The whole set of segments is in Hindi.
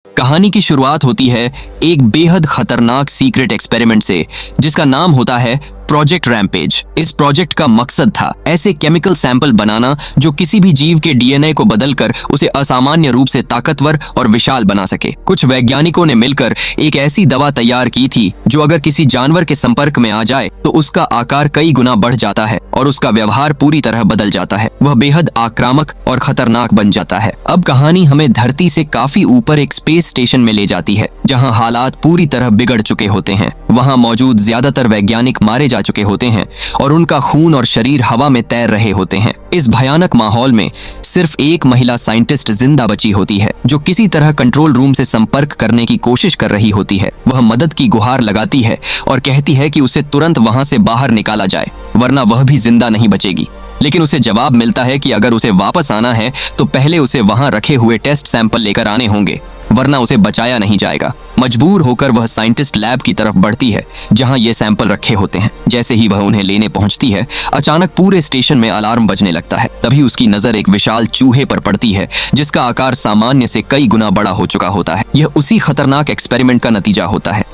कहानी की शुरुआत होती है एक बेहद खतरनाक सीक्रेट एक्सपेरिमेंट से, जिसका नाम होता है प्रोजेक्ट रैम्पेज। इस प्रोजेक्ट का मकसद था ऐसे केमिकल सैंपल बनाना जो किसी भी जीव के डीएनए को बदलकर उसे असामान्य रूप से ताकतवर और विशाल बना सके। कुछ वैज्ञानिकों ने मिलकर एक ऐसी दवा तैयार की थी जो अगर किसी जानवर के संपर्क में आ जाए तो उसका आकार कई गुना बढ़ जाता है और उसका व्यवहार पूरी तरह बदल जाता है। वह बेहद आक्रामक और खतरनाक बन जाता है। अब कहानी हमें धरती से काफी ऊपर एक स्पेस स्टेशन में ले जाती है, जहां हालात पूरी तरह बिगड़ चुके होते हैं। वहां मौजूद ज्यादातर वैज्ञानिक मारे जा चुके होते हैं और उनका खून और शरीर हवा में तैर रहे होते हैं। इस भयानक माहौल में सिर्फ एक महिला साइंटिस्ट जिंदा बची होती है, जो किसी तरह कंट्रोल रूम से संपर्क करने की कोशिश कर रही होती है। वह मदद की गुहार लगाती है और कहती है कि उसे तुरंत वहां से बाहर निकाला जाए, वरना वह भी जिंदा नहीं बचेगी। लेकिन उसे जवाब मिलता है कि अगर उसे वापस आना है तो पहले उसे वहां रखे हुए टेस्ट सैंपल लेकर आने होंगे, वरना उसे बचाया नहीं जाएगा। मजबूर होकर वह साइंटिस्ट लैब की तरफ बढ़ती है, जहां ये सैंपल रखे होते हैं। जैसे ही वह उन्हें लेने पहुंचती है, अचानक पूरे स्टेशन में अलार्म बजने लगता है। तभी उसकी नजर एक विशाल चूहे पर पड़ती है, जिसका आकार सामान्य से कई गुना बड़ा हो चुका होता है। यह उसी खतरनाक एक्सपेरिमेंट का नतीजा होता है।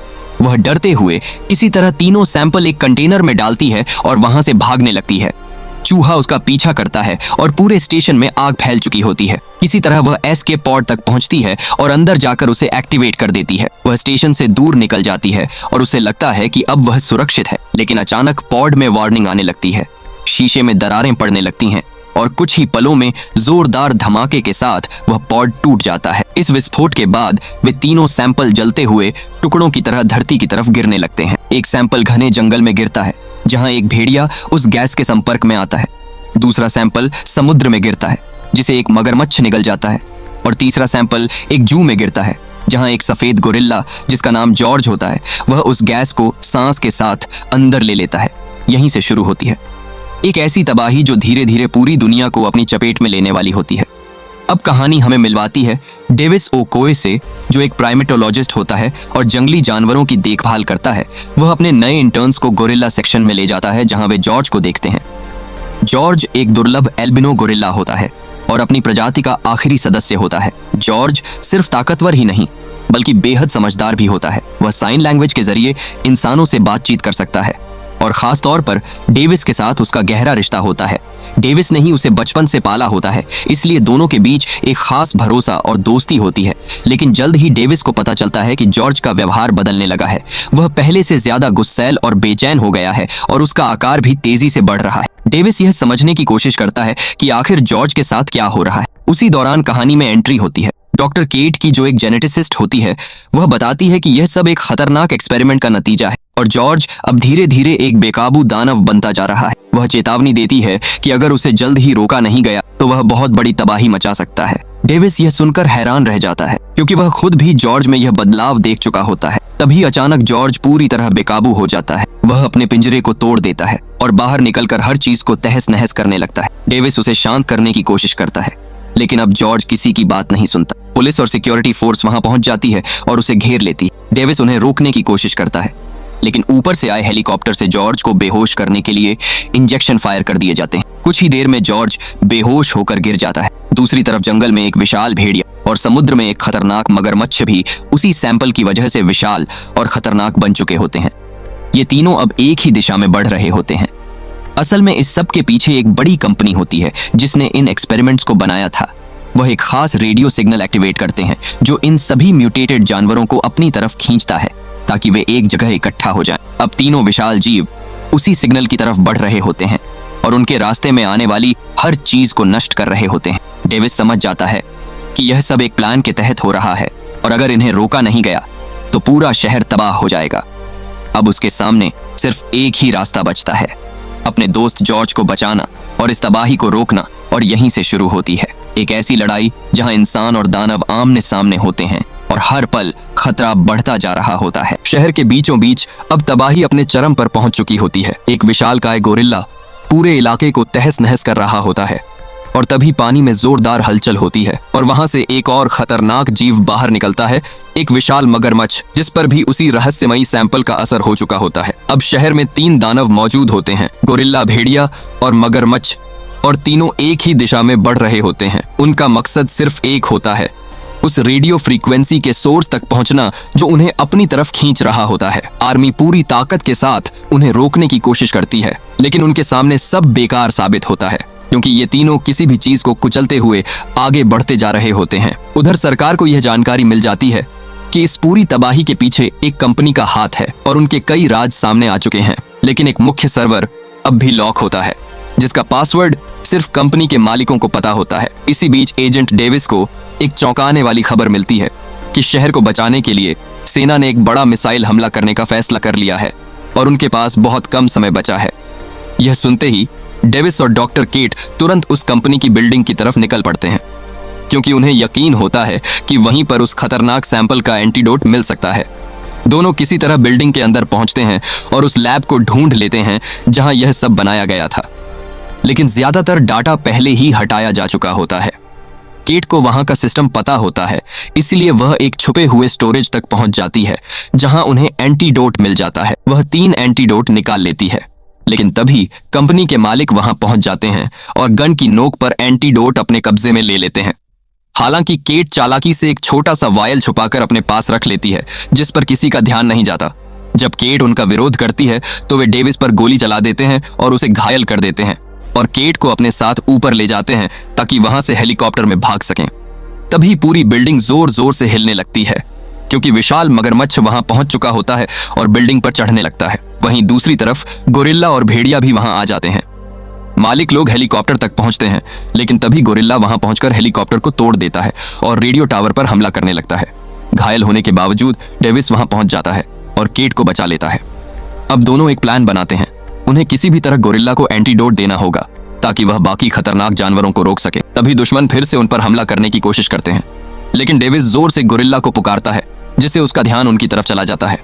वह डरते हुए किसी तरह तीनों सैंपल एक कंटेनर में डालती है और वहां से भागने लगती है। चूहा उसका पीछा करता है और पूरे स्टेशन में आग फैल चुकी होती है। किसी तरह वह एस्केप पॉड तक पहुंचती है और अंदर जाकर उसे एक्टिवेट कर देती है। वह स्टेशन से दूर निकल जाती है और उसे लगता है कि अब वह सुरक्षित है, लेकिन अचानक पॉड में वार्निंग आने लगती है। शीशे में दरारें पड़ने लगती हैं और कुछ ही पलों में जोरदार धमाके के साथ वह पॉड टूट जाता है। इस विस्फोट के बाद वे तीनों सैंपल जलते हुए टुकड़ों की तरह धरती की तरफ गिरने लगते हैं। एक सैंपल घने जंगल में गिरता है, जहां एक भेड़िया उस गैस के संपर्क में आता है। दूसरा सैंपल समुद्र में गिरता है, जिसे एक मगरमच्छ निगल जाता है। और तीसरा सैंपल एक जू में गिरता है, जहां एक सफेद गोरिल्ला, जिसका नाम जॉर्ज होता है, वह उस गैस को सांस के साथ अंदर ले लेता है। यहीं से शुरू होती है एक ऐसी तबाही जो धीरे धीरे पूरी दुनिया को अपनी चपेट में लेने वाली होती है। अब कहानी हमें मिलवाती है डेविस ओकोए से, जो एक प्राइमेटोलॉजिस्ट होता है और जंगली जानवरों की देखभाल करता है। वह अपने नए इंटर्न्स को गोरिल्ला सेक्शन में ले जाता है, जहां वे जॉर्ज को देखते हैं। जॉर्ज एक दुर्लभ एल्बिनो गोरिल्ला होता है और अपनी प्रजाति का आखिरी सदस्य होता है। जॉर्ज सिर्फ ताकतवर ही नहीं, बल्कि बेहद समझदार भी होता है। वह साइन लैंग्वेज के जरिए इंसानों से बातचीत कर सकता है और खास तौर पर डेविस के साथ उसका गहरा रिश्ता होता है। डेविस ने ही उसे बचपन से पाला होता है, इसलिए दोनों के बीच एक खास भरोसा और दोस्ती होती है। लेकिन जल्द ही डेविस को पता चलता है कि जॉर्ज का व्यवहार बदलने लगा है। वह पहले से ज्यादा गुस्सैल और बेचैन हो गया है और उसका आकार भी तेजी से बढ़ रहा है। डेविस यह समझने की कोशिश करता है कि आखिर जॉर्ज के साथ क्या हो रहा है। उसी दौरान कहानी में एंट्री होती है डॉक्टर केट की, जो एक जेनेटिसिस्ट होती है। वह बताती है कि यह सब एक खतरनाक एक्सपेरिमेंट का नतीजा है और जॉर्ज अब धीरे धीरे एक बेकाबू दानव बनता जा रहा है। वह चेतावनी देती है कि अगर उसे जल्द ही रोका नहीं गया तो वह बहुत बड़ी तबाही मचा सकता है। डेविस यह सुनकर हैरान रह जाता है, क्योंकि वह खुद भी जॉर्ज में यह बदलाव देख चुका होता है। तभी अचानक जॉर्ज पूरी तरह बेकाबू हो जाता है। वह अपने पिंजरे को तोड़ देता है और बाहर निकलकर हर चीज को तहस नहस करने लगता है। डेविस उसे शांत करने की कोशिश करता है, लेकिन अब जॉर्ज किसी की बात नहीं सुनता। पुलिस और सिक्योरिटी फोर्स वहां पहुंच जाती है और उसे घेर लेती है। डेविस उन्हें रोकने की कोशिश करता है, लेकिन ऊपर से आए हेलीकॉप्टर से जॉर्ज को बेहोश करने के लिए इंजेक्शन फायर कर दिए जाते हैं। कुछ ही देर में जॉर्ज बेहोश होकर गिर जाता है। दूसरी तरफ जंगल में एक विशाल भेड़िया और समुद्र में एक खतरनाक मगरमच्छ भी उसी सैंपल की वजह से विशाल और खतरनाक बन चुके होते हैं। ये तीनों अब एक ही दिशा में बढ़ रहे होते हैं। असल में इस सब के पीछे एक बड़ी कंपनी होती है, जिसने इन एक्सपेरिमेंट्स को बनाया था। वह एक खास रेडियो सिग्नल एक्टिवेट करते हैं, जो इन सभी म्यूटेटेड जानवरों को अपनी तरफ खींचता है, ताकि वे एक जगह इकट्ठा हो जाएं। अब तीनों विशाल जीव उसी सिग्नल की तरफ बढ़ रहे होते हैं और उनके रास्ते में आने वाली हर चीज को नष्ट कर रहे होते हैं। डेविस समझ जाता है कि यह सब एक प्लान के तहत हो रहा है और अगर इन्हें रोका नहीं गया तो पूरा शहर तबाह हो जाएगा। अब उसके सामने सिर्फ एक ही रास्ता बचता है, अपने दोस्त जॉर्ज को बचाना और इस तबाही को रोकना। और यहीं से शुरू होती है एक ऐसी लड़ाई जहां इंसान और दानव आमने सामने होते हैं और हर पल खतरा बढ़ता जा रहा होता है। शहर के बीचों बीच अब तबाही अपने चरम पर पहुंच चुकी होती है। एक विशालकाय गोरिल्ला पूरे इलाके को तहस नहस कर रहा होता है और तभी पानी में जोरदार हलचल होती है और वहां से एक और खतरनाक जीव बाहर निकलता है, एक विशाल मगरमच्छ, जिस पर भी उसी रहस्यमयी सैंपल का असर हो चुका होता है। अब शहर में 3 दानव मौजूद होते हैं, गोरिल्ला, भेड़िया और मगरमच्छ, और तीनों एक ही दिशा में बढ़ रहे होते हैं। उनका मकसद सिर्फ एक होता है, उस रेडियो फ्रीक्वेंसी के सोर्स तक पहुंचना जो उन्हें अपनी तरफ खींच रहा होता है। आर्मी पूरी ताकत के साथ उन्हें रोकने की कोशिश करती है, लेकिन उनके सामने सब बेकार साबित होता है, क्योंकि ये तीनों किसी भी चीज को कुचलते हुए आगे बढ़ते जा रहे होते हैं। उधर सरकार को यह जानकारी मिल जाती है कि इस पूरी तबाही के पीछे एक कंपनी का हाथ है और उनके कई राज सामने आ चुके हैं, लेकिन एक मुख्य सर्वर अब भी लॉक होता है, जिसका पासवर्ड सिर्फ कंपनी के मालिकों को पता होता है। इसी बीच एजेंट डेविस को एक चौंकाने वाली खबर मिलती है कि शहर को बचाने के लिए सेना ने एक बड़ा मिसाइल हमला करने का फैसला कर लिया है और उनके पास बहुत कम समय बचा है। यह सुनते ही डेविस और डॉक्टर केट तुरंत उस कंपनी की बिल्डिंग की तरफ निकल पड़ते हैं, क्योंकि उन्हें यकीन होता है कि वहीं पर उस खतरनाक सैंपल का एंटीडोट मिल सकता है। दोनों किसी तरह बिल्डिंग के अंदर पहुंचते हैं और उस लैब को ढूंढ लेते हैं जहां यह सब बनाया गया था, लेकिन ज्यादातर डाटा पहले ही हटाया जा चुका होता है। केट को वहां का सिस्टम पता होता है, इसलिए वह एक छुपे हुए स्टोरेज तक पहुंच जाती है जहां उन्हें एंटीडोट मिल जाता है। वह 3 एंटीडोट निकाल लेती है, लेकिन तभी कंपनी के मालिक वहां पहुंच जाते हैं और गन की नोक पर एंटीडोट अपने कब्जे में ले लेते हैं। हालांकि केट चालाकी से एक छोटा सा वायल छुपाकर अपने पास रख लेती है, जिस पर किसी का ध्यान नहीं जाता। जब केट उनका विरोध करती है तो वे डेविस पर गोली चला देते हैं और उसे घायल कर देते हैं और केट को अपने साथ ऊपर ले जाते हैं ताकि वहां से हेलीकॉप्टर में भाग सकें। तभी पूरी बिल्डिंग जोर जोर से हिलने लगती है, क्योंकि विशाल मगरमच्छ वहां पहुंच चुका होता है और बिल्डिंग पर चढ़ने लगता है। वहीं दूसरी तरफ गोरिल्ला और भेड़िया भी वहां आ जाते हैं। मालिक लोग हेलीकॉप्टर तक पहुंचते हैं, लेकिन तभी गोरिल्ला वहां पहुंचकर हेलीकॉप्टर को तोड़ देता है और रेडियो टावर पर हमला करने लगता है। घायल होने के बावजूद डेविस वहां पहुंच जाता है और केट को बचा लेता है। अब दोनों एक प्लान बनाते हैं। उन्हें किसी भी तरह गोरिल्ला को एंटीडोट देना होगा ताकि वह बाकी खतरनाक जानवरों को रोक सके। तभी दुश्मन फिर से उन पर हमला करने की कोशिश करते हैं, लेकिन डेविस जोर से गोरिल्ला को पुकारता है, जिससे उसका ध्यान उनकी तरफ चला जाता है।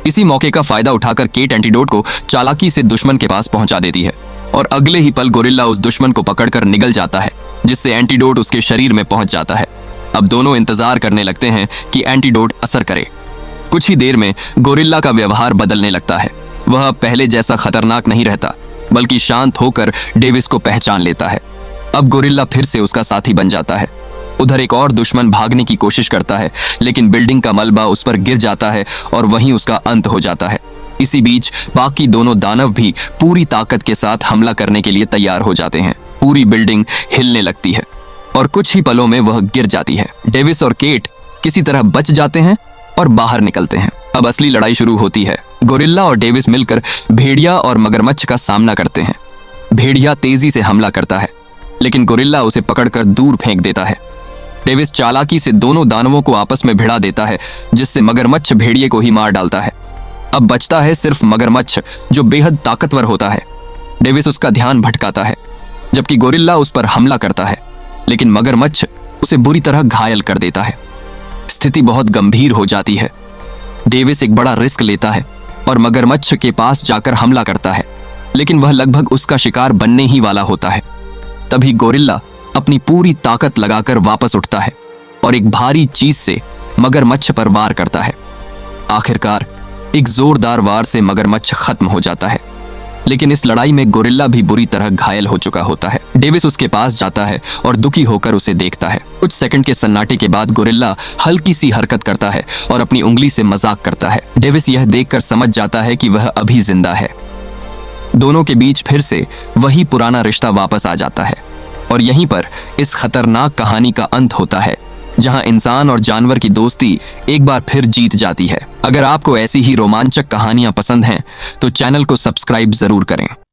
इसी मौके का फायदा उठाकर केट एंटीडोट को चालाकी से दुश्मन के पास पहुंचा देती है और अगले ही पल गोरिल्ला उस दुश्मन को पकड़कर निगल जाता है, जिससे एंटीडोट उसके शरीर में पहुंच जाता है। अब दोनों इंतजार करने लगते हैं कि एंटीडोट असर करे। कुछ ही देर में गोरिल्ला का व्यवहार बदलने लगता है। वह पहले जैसा खतरनाक नहीं रहता, बल्कि शांत होकर डेविस को पहचान लेता है। अब गोरिल्ला फिर से उसका साथी बन जाता है। उधर एक और दुश्मन भागने की कोशिश करता है, लेकिन बिल्डिंग का मलबा उस पर गिर जाता है और वहीं उसका अंत हो जाता है। इसी बीच बाकी दोनों दानव भी पूरी ताकत के साथ हमला करने के लिए तैयार हो जाते हैं। पूरी बिल्डिंग हिलने लगती है और कुछ ही पलों में वह गिर जाती है। डेविस और केट किसी तरह बच जाते हैं और बाहर निकलते हैं। अब असली लड़ाई शुरू होती है। गोरिल्ला और डेविस मिलकर भेड़िया और मगरमच्छ का सामना करते हैं। भेड़िया तेजी से हमला करता है, लेकिन गोरिल्ला उसे पकड़कर दूर फेंक देता है। डेविस चालाकी से दोनों दानवों को आपस में भिड़ा देता है, जिससे मगरमच्छ भेड़िए को ही मार डालता है। अब बचता है सिर्फ मगरमच्छ, जो बेहद ताकतवर होता है। डेविस उसका ध्यान भटकाता है, जबकि गोरिल्ला उस पर हमला करता है, लेकिन मगरमच्छ उसे बुरी तरह घायल कर देता है। स्थिति बहुत गंभीर हो जाती है। डेविस एक बड़ा रिस्क लेता है और मगरमच्छ के पास जाकर हमला करता है, लेकिन वह लगभग उसका शिकार बनने ही वाला होता है। तभी गोरिल्ला अपनी पूरी ताकत लगाकर वापस उठता है और एक भारी चीज से मगरमच्छ पर वार करता है। आखिरकार एक जोरदार वार से मगरमच्छ खत्म हो जाता है, लेकिन इस लड़ाई में गोरिल्ला भी बुरी तरह घायल हो चुका होता है। डेविस उसके पास जाता है और दुखी होकर उसे देखता है। कुछ सेकंड के सन्नाटे के बाद गोरिल्ला हल्की सी हरकत करता है और अपनी उंगली से मजाक करता है। डेविस यह देखकर समझ जाता है कि वह अभी जिंदा है। दोनों के बीच फिर से वही पुराना रिश्ता वापस आ जाता है और यहीं पर इस खतरनाक कहानी का अंत होता है, जहां इंसान और जानवर की दोस्ती एक बार फिर जीत जाती है। अगर आपको ऐसी ही रोमांचक कहानियां पसंद हैं तो चैनल को सब्सक्राइब जरूर करें।